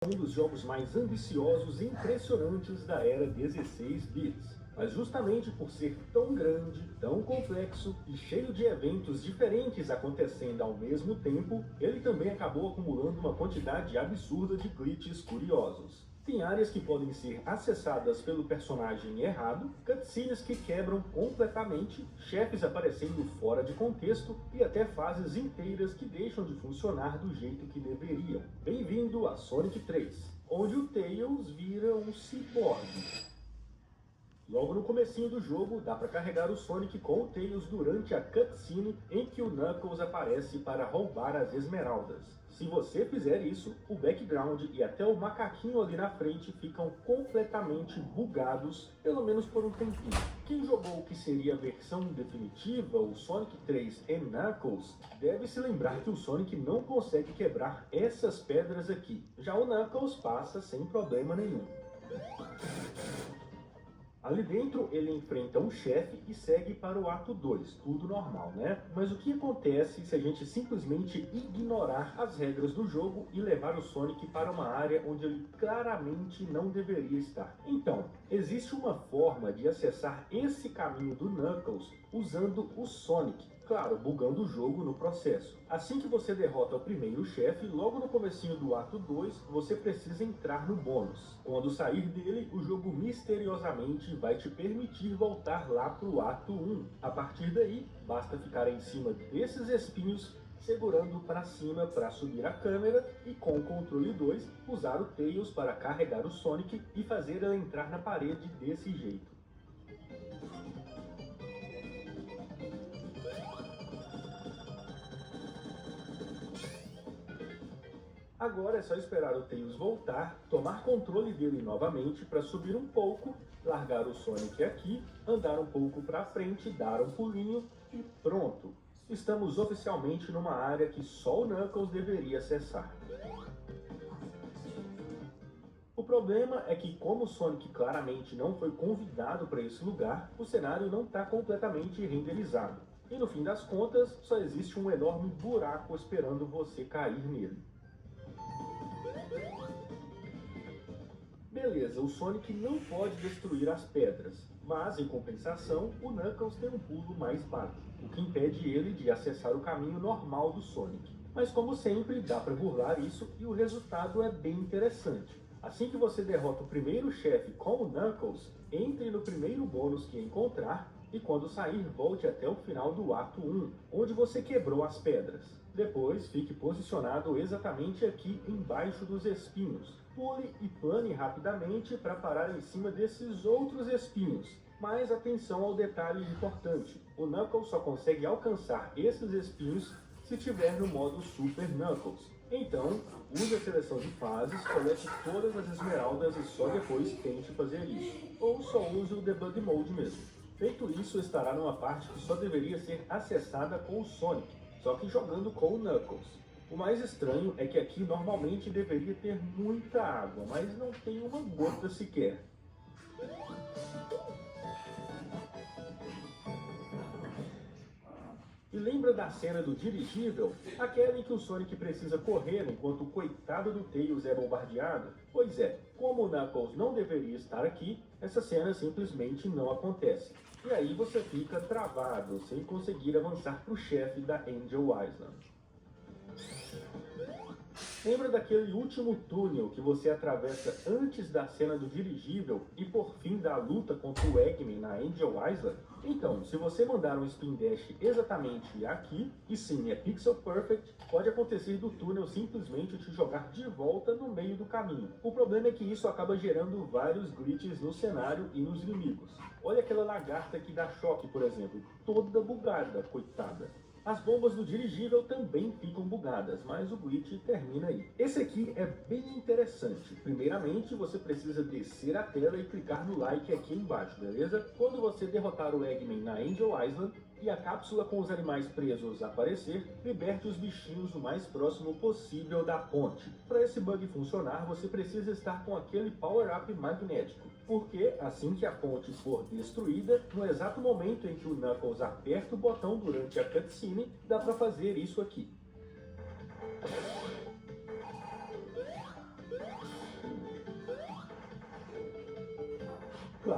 Um dos jogos mais ambiciosos e impressionantes da era 16 bits. Mas justamente por ser tão grande, tão complexo e cheio de eventos diferentes acontecendo ao mesmo tempo, ele também acabou acumulando uma quantidade absurda de glitches curiosos. Tem áreas que podem ser acessadas pelo personagem errado, cutscenes que quebram completamente, chefes aparecendo fora de contexto e até fases inteiras que deixam de funcionar do jeito que deveriam. Bem-vindo a Sonic 3, onde o Tails vira um ciborgue. Logo no comecinho do jogo, dá para carregar o Sonic com o Tails durante a cutscene em que o Knuckles aparece para roubar as esmeraldas. Se você fizer isso, o background e até o macaquinho ali na frente ficam completamente bugados, pelo menos por um tempinho. Quem jogou o que seria a versão definitiva, o Sonic 3 e Knuckles, deve se lembrar que o Sonic não consegue quebrar essas pedras aqui. Já o Knuckles passa sem problema nenhum. Ali dentro ele enfrenta um chefe e segue para o ato 2, tudo normal, né? Mas o que acontece se a gente simplesmente ignorar as regras do jogo e levar o Sonic para uma área onde ele claramente não deveria estar? Então, existe uma forma de acessar esse caminho do Knuckles usando o Sonic. Claro, bugando o jogo no processo. Assim que você derrota o primeiro chefe, logo no comecinho do ato 2, você precisa entrar no bônus. Quando sair dele, o jogo misteriosamente vai te permitir voltar lá pro ato 1. A partir daí, basta ficar em cima desses espinhos, segurando para cima para subir a câmera e com o controle 2, usar o Tails para carregar o Sonic e fazer ele entrar na parede desse jeito. Agora é só esperar o Tails voltar, tomar controle dele novamente para subir um pouco, largar o Sonic aqui, andar um pouco para frente, dar um pulinho e pronto! Estamos oficialmente numa área que só o Knuckles deveria acessar. O problema é que, como o Sonic claramente não foi convidado para esse lugar, o cenário não está completamente renderizado. E no fim das contas, só existe um enorme buraco esperando você cair nele. Beleza, o Sonic não pode destruir as pedras, mas em compensação, o Knuckles tem um pulo mais baixo, o que impede ele de acessar o caminho normal do Sonic. Mas como sempre, dá para burlar isso e o resultado é bem interessante. Assim que você derrota o primeiro chefe com o Knuckles, entre no primeiro bônus que encontrar e quando sair volte até o final do ato 1, onde você quebrou as pedras. Depois fique posicionado exatamente aqui embaixo dos espinhos. Pule e plane rapidamente para parar em cima desses outros espinhos. Mas atenção ao detalhe importante, o Knuckles só consegue alcançar esses espinhos se tiver no modo Super Knuckles. Então, use a seleção de fases, colete todas as esmeraldas e só depois tente fazer isso. Ou só use o Debug Mode mesmo. Feito isso, estará numa parte que só deveria ser acessada com o Sonic, só que jogando com o Knuckles. O mais estranho é que aqui normalmente deveria ter muita água, mas não tem uma gota sequer. E lembra da cena do dirigível? Aquela em que o Sonic precisa correr enquanto o coitado do Tails é bombardeado? Pois é, como o Knuckles não deveria estar aqui, essa cena simplesmente não acontece. E aí você fica travado, sem conseguir avançar para o chefe da Angel Island. Lembra daquele último túnel que você atravessa antes da cena do dirigível e por fim da luta contra o Eggman na Angel Island? Então, se você mandar um Spin Dash exatamente aqui, e sim, é Pixel Perfect, pode acontecer do túnel simplesmente te jogar de volta no meio do caminho. O problema é que isso acaba gerando vários glitches no cenário e nos inimigos. Olha aquela lagarta que dá choque, por exemplo, toda bugada, coitada. As bombas do dirigível também ficam bugadas, mas o glitch termina aí. Esse aqui é bem interessante. Primeiramente, você precisa descer a tela e clicar no like aqui embaixo, beleza? Quando você derrotar o Eggman na Angel Island e a cápsula com os animais presos aparecer, liberte os bichinhos o mais próximo possível da ponte. Para esse bug funcionar, você precisa estar com aquele power-up magnético, porque assim que a ponte for destruída, no exato momento em que o Knuckles aperta o botão durante a cutscene, dá para fazer isso aqui.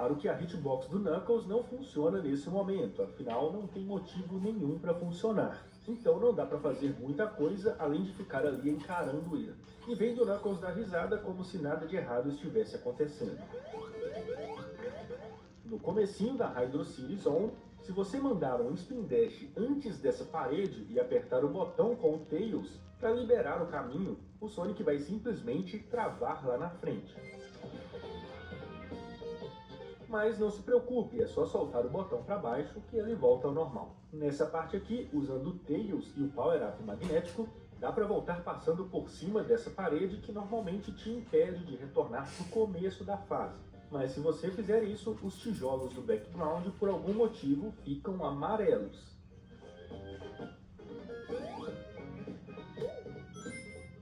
claro que a hitbox do Knuckles não funciona nesse momento, afinal não tem motivo nenhum para funcionar. Então não dá para fazer muita coisa além de ficar ali encarando ele. E vendo o Knuckles dar risada como se nada de errado estivesse acontecendo. No comecinho da Hydro City Zone, se você mandar um Spin Dash antes dessa parede e apertar o botão com o Tails para liberar o caminho, o Sonic vai simplesmente travar lá na frente. Mas não se preocupe, é só soltar o botão para baixo que ele volta ao normal. Nessa parte aqui, usando o Tails e o Power Up magnético, dá para voltar passando por cima dessa parede que normalmente te impede de retornar para o começo da fase. Mas se você fizer isso, os tijolos do background por algum motivo ficam amarelos.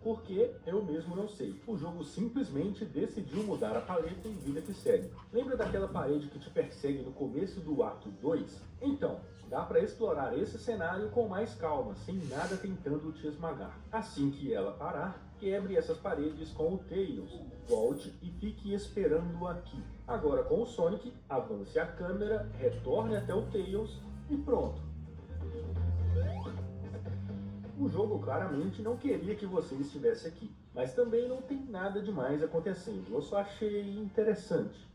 Porque eu mesmo não sei. O jogo simplesmente decidiu mudar a paleta em vida que segue. Lembra daquela parede que te persegue no começo do ato 2? Então, dá para explorar esse cenário com mais calma, sem nada tentando te esmagar. Assim que ela parar, quebre essas paredes com o Tails, volte e fique esperando aqui. Agora com o Sonic, avance a câmera, retorne até o Tails e pronto. O jogo claramente não queria que você estivesse aqui, mas também não tem nada demais acontecendo, eu só achei interessante.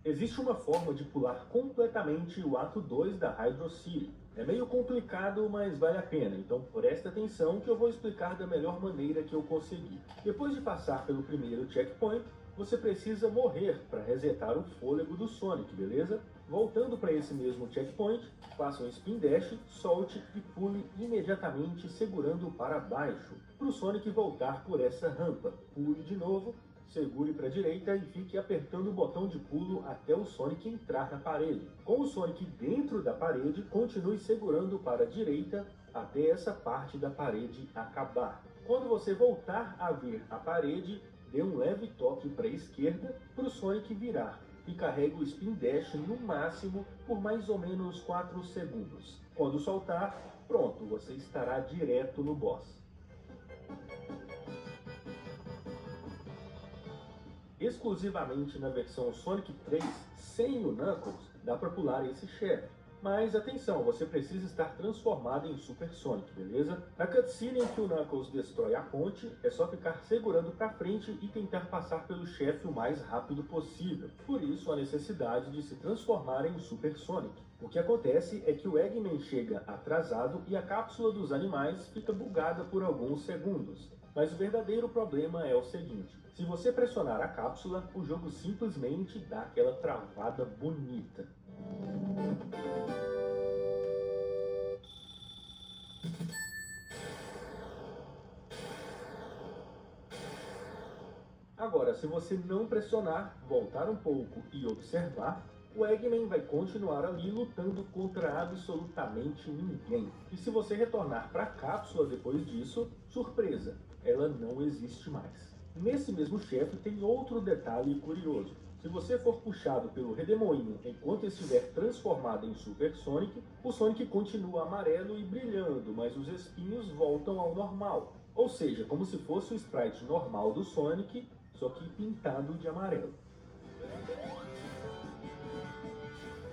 Existe uma forma de pular completamente o ato 2 da Hydro City. É meio complicado, mas vale a pena, então presta atenção que eu vou explicar da melhor maneira que eu conseguir. Depois de passar pelo primeiro checkpoint, você precisa morrer para resetar o fôlego do Sonic, beleza? Voltando para esse mesmo checkpoint, faça um Spin Dash, solte e pule imediatamente segurando para baixo, para o Sonic voltar por essa rampa. Pule de novo, segure para a direita e fique apertando o botão de pulo até o Sonic entrar na parede. Com o Sonic dentro da parede, continue segurando para a direita até essa parte da parede acabar. Quando você voltar a ver a parede, dê um leve toque para a esquerda para o Sonic virar e carregue o Spin Dash no máximo por mais ou menos 4 segundos. Quando soltar, pronto, você estará direto no boss. Exclusivamente na versão Sonic 3, sem o Knuckles, dá para pular esse chefe. Mas atenção, você precisa estar transformado em Super Sonic, beleza? Na cutscene em que o Knuckles destrói a ponte, é só ficar segurando para frente e tentar passar pelo chefe o mais rápido possível. Por isso, a necessidade de se transformar em Super Sonic. O que acontece é que o Eggman chega atrasado e a cápsula dos animais fica bugada por alguns segundos. Mas o verdadeiro problema é o seguinte: se você pressionar a cápsula, o jogo simplesmente dá aquela travada bonita. Agora, se você não pressionar, voltar um pouco e observar, o Eggman vai continuar ali lutando contra absolutamente ninguém. E se você retornar para a cápsula depois disso, surpresa, ela não existe mais. Nesse mesmo chefe tem outro detalhe curioso. Se você for puxado pelo redemoinho enquanto estiver transformado em Super Sonic, o Sonic continua amarelo e brilhando, mas os espinhos voltam ao normal. Ou seja, como se fosse o sprite normal do Sonic, só que pintado de amarelo.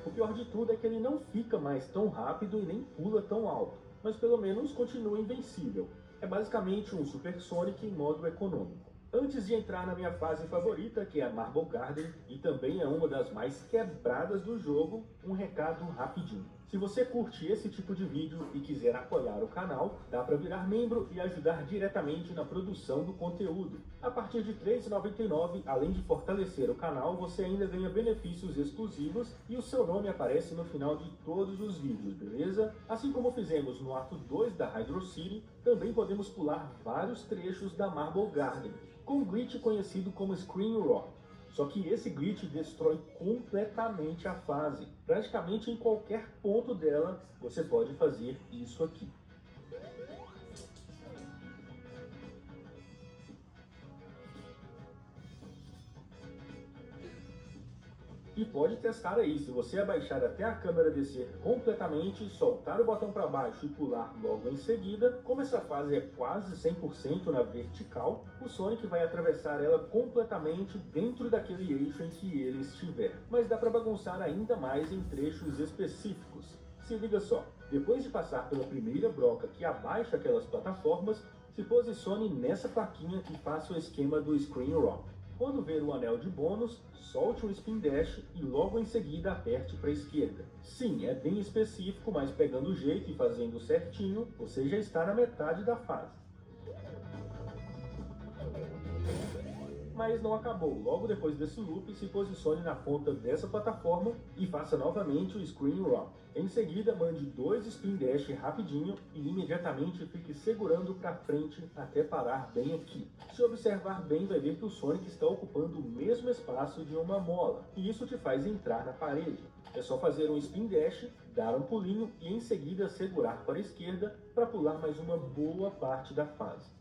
O pior de tudo é que ele não fica mais tão rápido e nem pula tão alto, mas pelo menos continua invencível. É basicamente um Super Sonic em modo econômico. Antes de entrar na minha fase favorita, que é a Marble Garden, e também é uma das mais quebradas do jogo, um recado rapidinho. Se você curte esse tipo de vídeo e quiser apoiar o canal, dá para virar membro e ajudar diretamente na produção do conteúdo. A partir de R$ 3,99, além de fortalecer o canal, você ainda ganha benefícios exclusivos e o seu nome aparece no final de todos os vídeos, beleza? Assim como fizemos no ato 2 da Hydro City, também podemos pular vários trechos da Marble Garden, com um glitch conhecido como Screen Rock. Só que esse glitch destrói completamente a fase. Praticamente em qualquer ponto dela, você pode fazer isso aqui. E pode testar aí, se você abaixar até a câmera descer completamente, soltar o botão para baixo e pular logo em seguida, como essa fase é quase 100% na vertical, o Sonic vai atravessar ela completamente dentro daquele eixo em que ele estiver. Mas dá para bagunçar ainda mais em trechos específicos. Se liga só, depois de passar pela primeira broca que abaixa aquelas plataformas, se posicione nessa plaquinha e faça o esquema do Screen Wrap. Quando ver o anel de bônus, solte um Spin Dash e logo em seguida aperte para a esquerda. Sim, é bem específico, mas pegando o jeito e fazendo certinho, você já está na metade da fase. Mas não acabou. Logo depois desse loop, se posicione na ponta dessa plataforma e faça novamente o Screen Wrap. Em seguida, mande 2 Spin Dash rapidinho e imediatamente fique segurando para frente até parar bem aqui. Se observar bem, vai ver que o Sonic está ocupando o mesmo espaço de uma mola, e isso te faz entrar na parede. É só fazer um Spin Dash, dar um pulinho e em seguida segurar para a esquerda para pular mais uma boa parte da fase.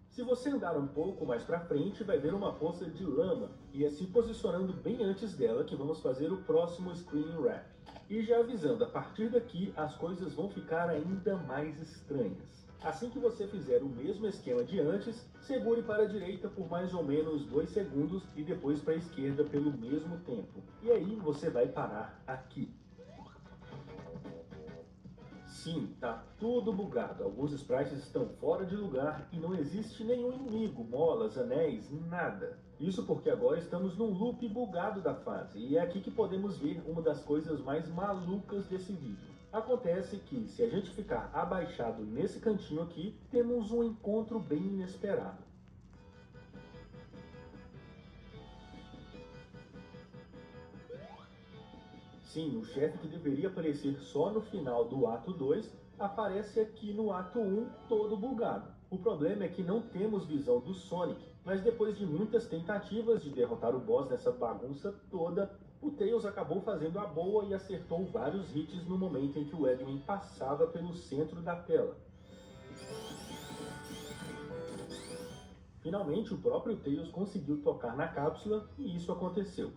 Se você andar um pouco mais para frente, vai ver uma poça de lama, e é se posicionando bem antes dela que vamos fazer o próximo Screen Wrap. E já avisando, a partir daqui as coisas vão ficar ainda mais estranhas. Assim que você fizer o mesmo esquema de antes, segure para a direita por mais ou menos 2 segundos e depois para a esquerda pelo mesmo tempo. E aí você vai parar aqui. Sim, tá tudo bugado. Alguns sprites estão fora de lugar e não existe nenhum inimigo, molas, anéis, nada. Isso porque agora estamos num loop bugado da fase, e é aqui que podemos ver uma das coisas mais malucas desse vídeo. Acontece que, se a gente ficar abaixado nesse cantinho aqui, temos um encontro bem inesperado. Sim, o chefe que deveria aparecer só no final do ato 2, aparece aqui no ato 1 todo bugado. O problema é que não temos visão do Sonic, mas depois de muitas tentativas de derrotar o boss nessa bagunça toda, o Tails acabou fazendo a boa e acertou vários hits no momento em que o Eggman passava pelo centro da tela. Finalmente, o próprio Tails conseguiu tocar na cápsula e isso aconteceu.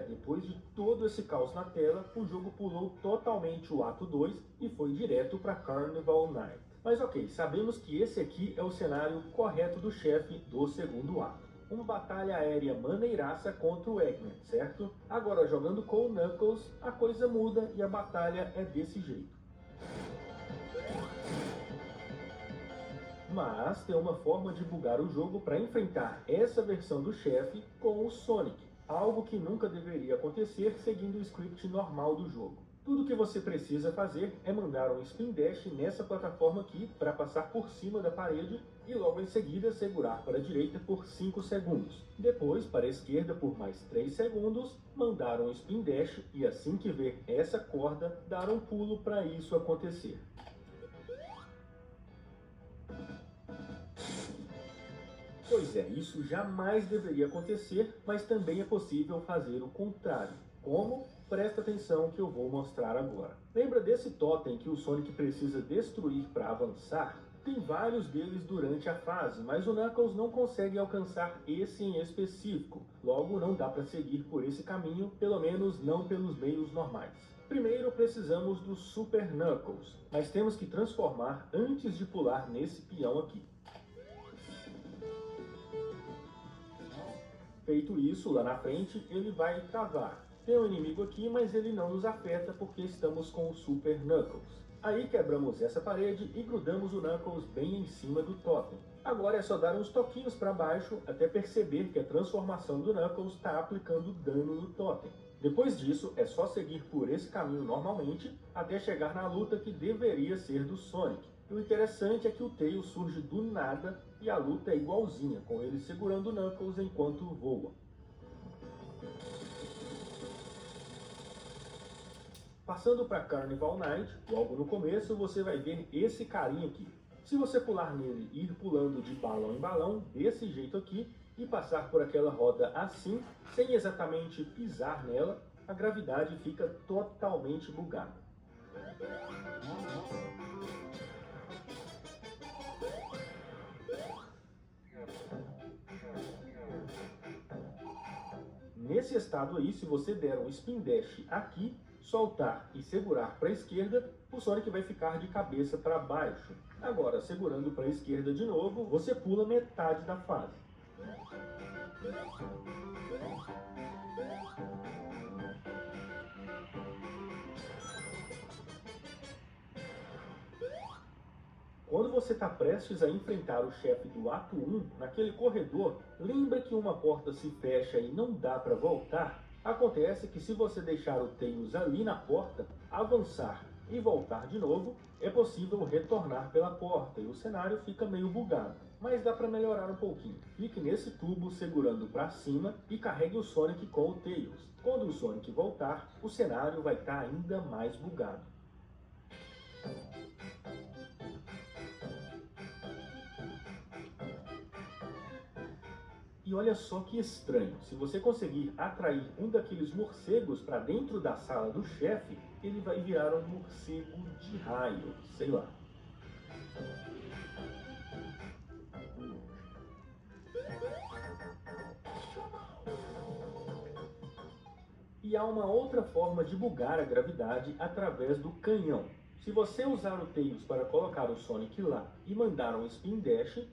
Depois de todo esse caos na tela, o jogo pulou totalmente o ato 2 e foi direto para Carnival Night. Mas ok, sabemos que esse aqui é o cenário correto do chefe do segundo ato. Uma batalha aérea maneiraça contra o Eggman, certo? Agora, jogando com o Knuckles, a coisa muda e a batalha é desse jeito. Mas tem uma forma de bugar o jogo para enfrentar essa versão do chefe com o Sonic. Algo que nunca deveria acontecer seguindo o script normal do jogo. Tudo que você precisa fazer é mandar um Spin Dash nessa plataforma aqui para passar por cima da parede e logo em seguida segurar para a direita por 5 segundos. Depois, para a esquerda por mais 3 segundos, mandar um Spin Dash e assim que ver essa corda, dar um pulo para isso acontecer. Pois é, isso jamais deveria acontecer, mas também é possível fazer o contrário. Como? Presta atenção que eu vou mostrar agora. Lembra desse totem que o Sonic precisa destruir para avançar? Tem vários deles durante a fase, mas o Knuckles não consegue alcançar esse em específico. Logo, não dá para seguir por esse caminho, pelo menos não pelos meios normais. Primeiro precisamos do Super Knuckles, mas temos que transformar antes de pular nesse peão aqui. Feito isso, lá na frente, ele vai travar. Tem um inimigo aqui, mas ele não nos afeta porque estamos com o Super Knuckles. Aí quebramos essa parede e grudamos o Knuckles bem em cima do totem. Agora é só dar uns toquinhos para baixo até perceber que a transformação do Knuckles está aplicando dano no totem. Depois disso, é só seguir por esse caminho normalmente até chegar na luta que deveria ser do Sonic. E o interessante é que o Tails surge do nada e a luta é igualzinha, com ele segurando o Knuckles enquanto voa. Passando para Carnival Night, logo no começo você vai ver esse carinha aqui. Se você pular nele e ir pulando de balão em balão, desse jeito aqui, e passar por aquela roda assim, sem exatamente pisar nela, a gravidade fica totalmente bugada. Nesse estado aí, se você der um spin dash aqui, soltar e segurar para a esquerda, o Sonic vai ficar de cabeça para baixo. Agora, segurando para a esquerda de novo, você pula metade da fase. Quando você está prestes a enfrentar o chefe do ato 1, naquele corredor, lembra que uma porta se fecha e não dá para voltar? Acontece que se você deixar o Tails ali na porta, avançar e voltar de novo, é possível retornar pela porta e o cenário fica meio bugado. Mas dá para melhorar um pouquinho. Fique nesse tubo segurando para cima e carregue o Sonic com o Tails. Quando o Sonic voltar, o cenário vai estar ainda mais bugado. E olha só que estranho, se você conseguir atrair um daqueles morcegos para dentro da sala do chefe, ele vai virar um morcego de raio, sei lá. E há uma outra forma de bugar a gravidade através do canhão. Se você usar o Tails para colocar o Sonic lá e mandar um Spin Dash,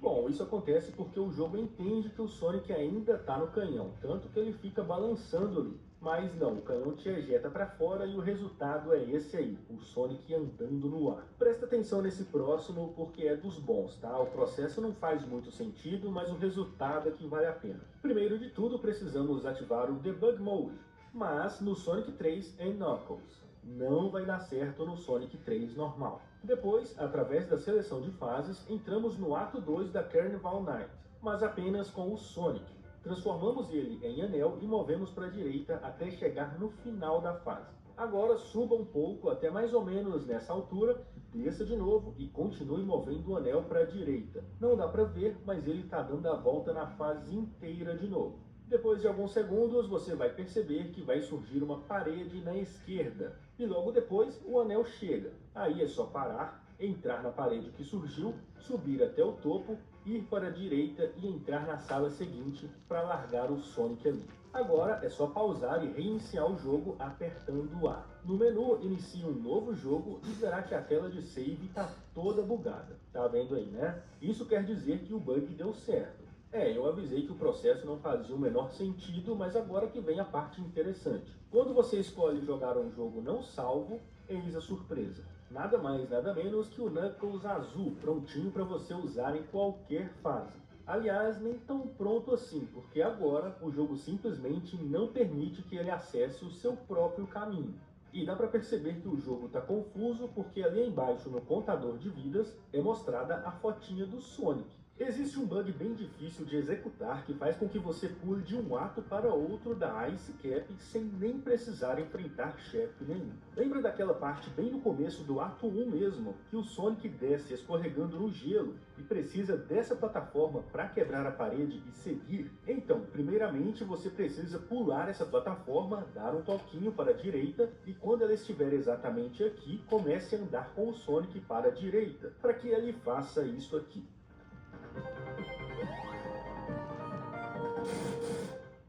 bom, isso acontece porque o jogo entende que o Sonic ainda está no canhão, tanto que ele fica balançando ali. Mas não, o canhão te ejeta para fora e o resultado é esse aí, o Sonic andando no ar. Presta atenção nesse próximo porque é dos bons, tá? O processo não faz muito sentido, mas o resultado é que vale a pena. Primeiro de tudo, precisamos ativar o Debug Mode, mas no Sonic 3 em Knuckles. Não vai dar certo no Sonic 3 normal. Depois, através da seleção de fases, entramos no ato 2 da Carnival Night, mas apenas com o Sonic. Transformamos ele em anel e movemos para a direita até chegar no final da fase. Agora suba um pouco até mais ou menos nessa altura, desça de novo e continue movendo o anel para a direita. Não dá para ver, mas ele está dando a volta na fase inteira de novo. Depois de alguns segundos, você vai perceber que vai surgir uma parede na esquerda. E logo depois, o anel chega. Aí é só parar, entrar na parede que surgiu, subir até o topo, ir para a direita e entrar na sala seguinte para largar o Sonic ali. Agora é só pausar e reiniciar o jogo apertando A. No menu, inicie um novo jogo e verá que a tela de save está toda bugada. Tá vendo aí, né? Isso quer dizer que o bug deu certo. Eu avisei que o processo não fazia o menor sentido, mas agora que vem a parte interessante. Quando você escolhe jogar um jogo não salvo, eis a surpresa. Nada mais, nada menos que o Knuckles azul, prontinho para você usar em qualquer fase. Aliás, nem tão pronto assim, porque agora o jogo simplesmente não permite que ele acesse o seu próprio caminho. E dá para perceber que o jogo está confuso porque ali embaixo no contador de vidas é mostrada a fotinha do Sonic. Existe um bug bem difícil de executar que faz com que você pule de um ato para outro da Ice Cap sem nem precisar enfrentar chefe nenhum. Lembra daquela parte bem no começo do ato 1 mesmo, que o Sonic desce escorregando no gelo e precisa dessa plataforma para quebrar a parede e seguir? Então, primeiramente você precisa pular essa plataforma, dar um toquinho para a direita e quando ela estiver exatamente aqui, comece a andar com o Sonic para a direita, para que ele faça isso aqui.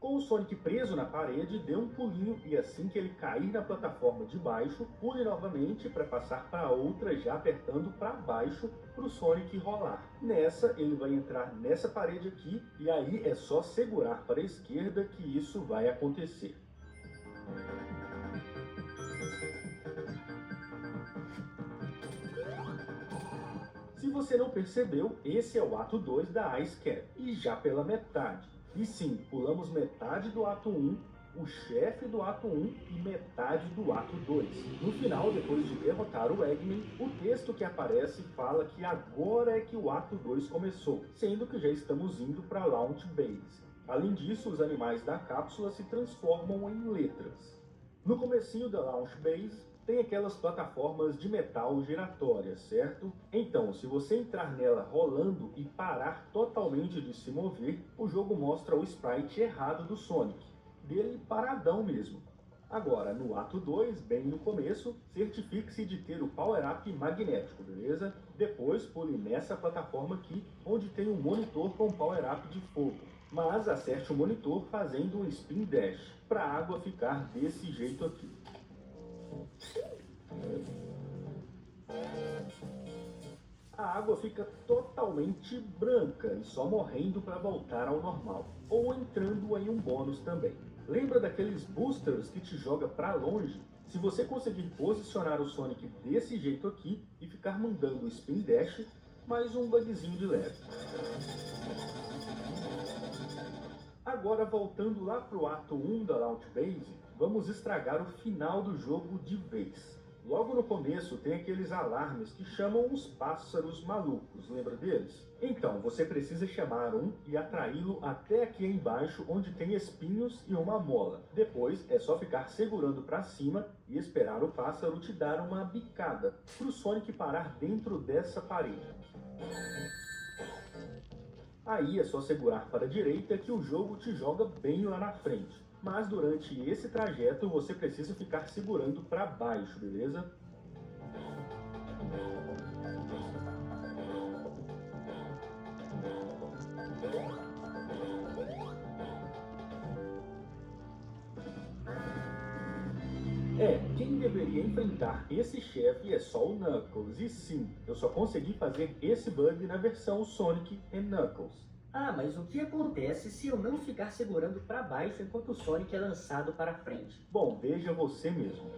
Com o Sonic preso na parede, dê um pulinho e assim que ele cair na plataforma de baixo, pule novamente para passar para a outra já apertando para baixo para o Sonic rolar. Nessa, ele vai entrar nessa parede aqui e aí é só segurar para a esquerda que isso vai acontecer. Se você não percebeu, esse é o ato 2 da Ice Cap, e já pela metade. E sim, pulamos metade do ato 1, o chefe do ato 1 e metade do ato 2. No final, depois de derrotar o Eggman, o texto que aparece fala que agora é que o ato 2 começou, sendo que já estamos indo para Launch Base. Além disso, os animais da cápsula se transformam em letras. No comecinho da Launch Base, tem aquelas plataformas de metal giratórias, certo? Então, se você entrar nela rolando e parar totalmente de se mover, o jogo mostra o sprite errado do Sonic, dele paradão mesmo. Agora, no ato 2, bem no começo, certifique-se de ter o power-up magnético, beleza? Depois pule nessa plataforma aqui, onde tem um monitor com power-up de fogo. Mas acerte o monitor fazendo um spin dash, para a água ficar desse jeito aqui. A água fica totalmente branca e só morrendo para voltar ao normal, ou entrando em um bônus também. Lembra daqueles boosters que te joga para longe? Se você conseguir posicionar o Sonic desse jeito aqui e ficar mandando o spin dash, mais um bugzinho de leve. Agora, voltando lá pro ato 1 da Launch Base, vamos estragar o final do jogo de vez. Logo no começo tem aqueles alarmes que chamam os pássaros malucos, lembra deles? Então, você precisa chamar um e atraí-lo até aqui embaixo onde tem espinhos e uma mola. Depois é só ficar segurando para cima e esperar o pássaro te dar uma bicada, para o Sonic parar dentro dessa parede. Aí é só segurar para a direita que o jogo te joga bem lá na frente. Mas durante esse trajeto você precisa ficar segurando para baixo, beleza? Quem deveria enfrentar esse chefe é só o Knuckles. E sim, eu só consegui fazer esse bug na versão Sonic and Knuckles. Ah, mas o que acontece se eu não ficar segurando para baixo enquanto o Sonic é lançado para frente? Bom, veja você mesmo.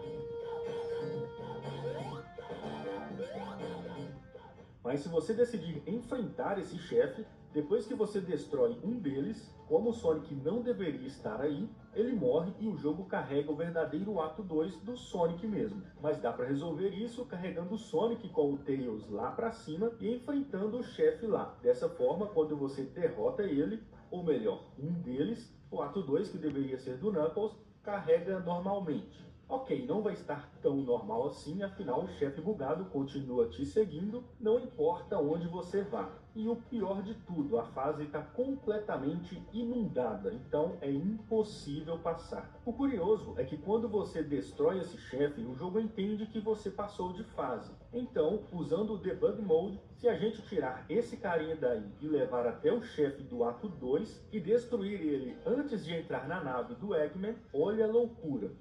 Mas se você decidir enfrentar esse chefe, depois que você destrói um deles, como o Sonic não deveria estar aí, ele morre e o jogo carrega o verdadeiro ato 2 do Sonic mesmo. Mas dá para resolver isso carregando o Sonic com o Tails lá para cima e enfrentando o chefe lá. Dessa forma, quando você derrota ele, ou melhor, um deles, o ato 2, que deveria ser do Knuckles, carrega normalmente. Ok, não vai estar tão normal assim, afinal o chefe bugado continua te seguindo, não importa onde você vá. E o pior de tudo, a fase está completamente inundada, então é impossível passar. O curioso é que quando você destrói esse chefe, o jogo entende que você passou de fase. Então, usando o Debug Mode, se a gente tirar esse carinha daí e levar até o chefe do ato 2 e destruir ele antes de entrar na nave do Eggman, olha a loucura.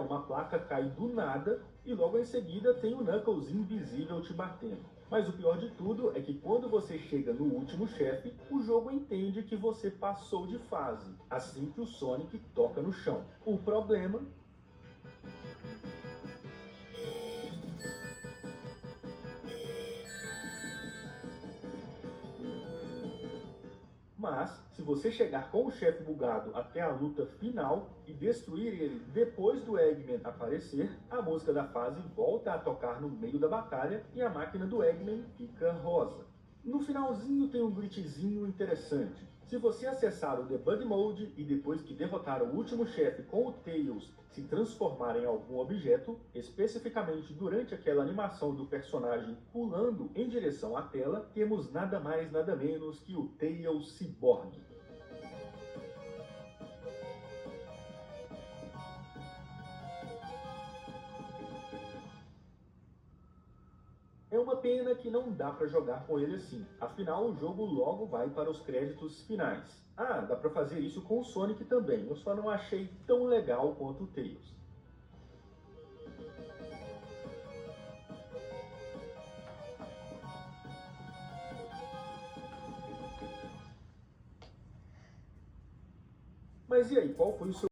Uma placa cai do nada e logo em seguida tem o Knuckles invisível te batendo. Mas o pior de tudo é que quando você chega no último chefe, o jogo entende que você passou de fase, assim que o Sonic toca no chão. O problema Mas, se você chegar com o chefe bugado até a luta final e destruir ele depois do Eggman aparecer, a música da fase volta a tocar no meio da batalha e a máquina do Eggman fica rosa. No finalzinho tem um glitchzinho interessante. Se você acessar o Debug Mode e depois que derrotar o último chefe com o Tails se transformar em algum objeto, especificamente durante aquela animação do personagem pulando em direção à tela, temos nada mais nada menos que o Tails Cyborg. É uma pena que não dá para jogar com ele assim, afinal o jogo logo vai para os créditos finais. Ah, dá para fazer isso com o Sonic também, eu só não achei tão legal quanto o Tails. Mas e aí, qual foi o seu